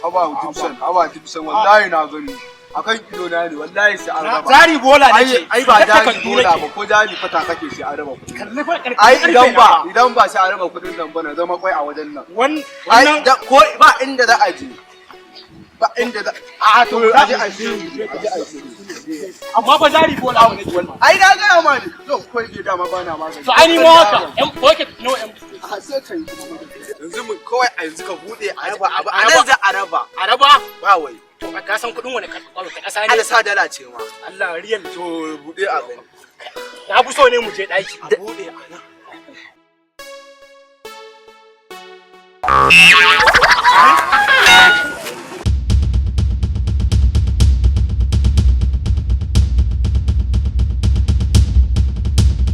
aba Gibson wallahi na gani. Akan kilo na ne wallahi sai an raba. Jari bola ne. Ai ba jari bola ba ko jari fata kake sai an raba kuɗi. Ai idan ba sai an raba kuɗin nan ba na zama kwai a wajen nan. Wannan ko ba inda za a je. Ba inda za a to aje a je. Amma ba jari bola ne wannan. Ai na ga ma ne. To ko ke dama bana magani. To ai ma haka. Yan pocket no yan. A sai kai yanzu mu kawai a yanzu ka bude a raba abu a nan za a raba. A raba? Ba wai. To ka san kudin wani kasa ne? Alsa dala ce ma. Allah riyal to bude a gani. Na fi so ne mu je daki. A bude a nan.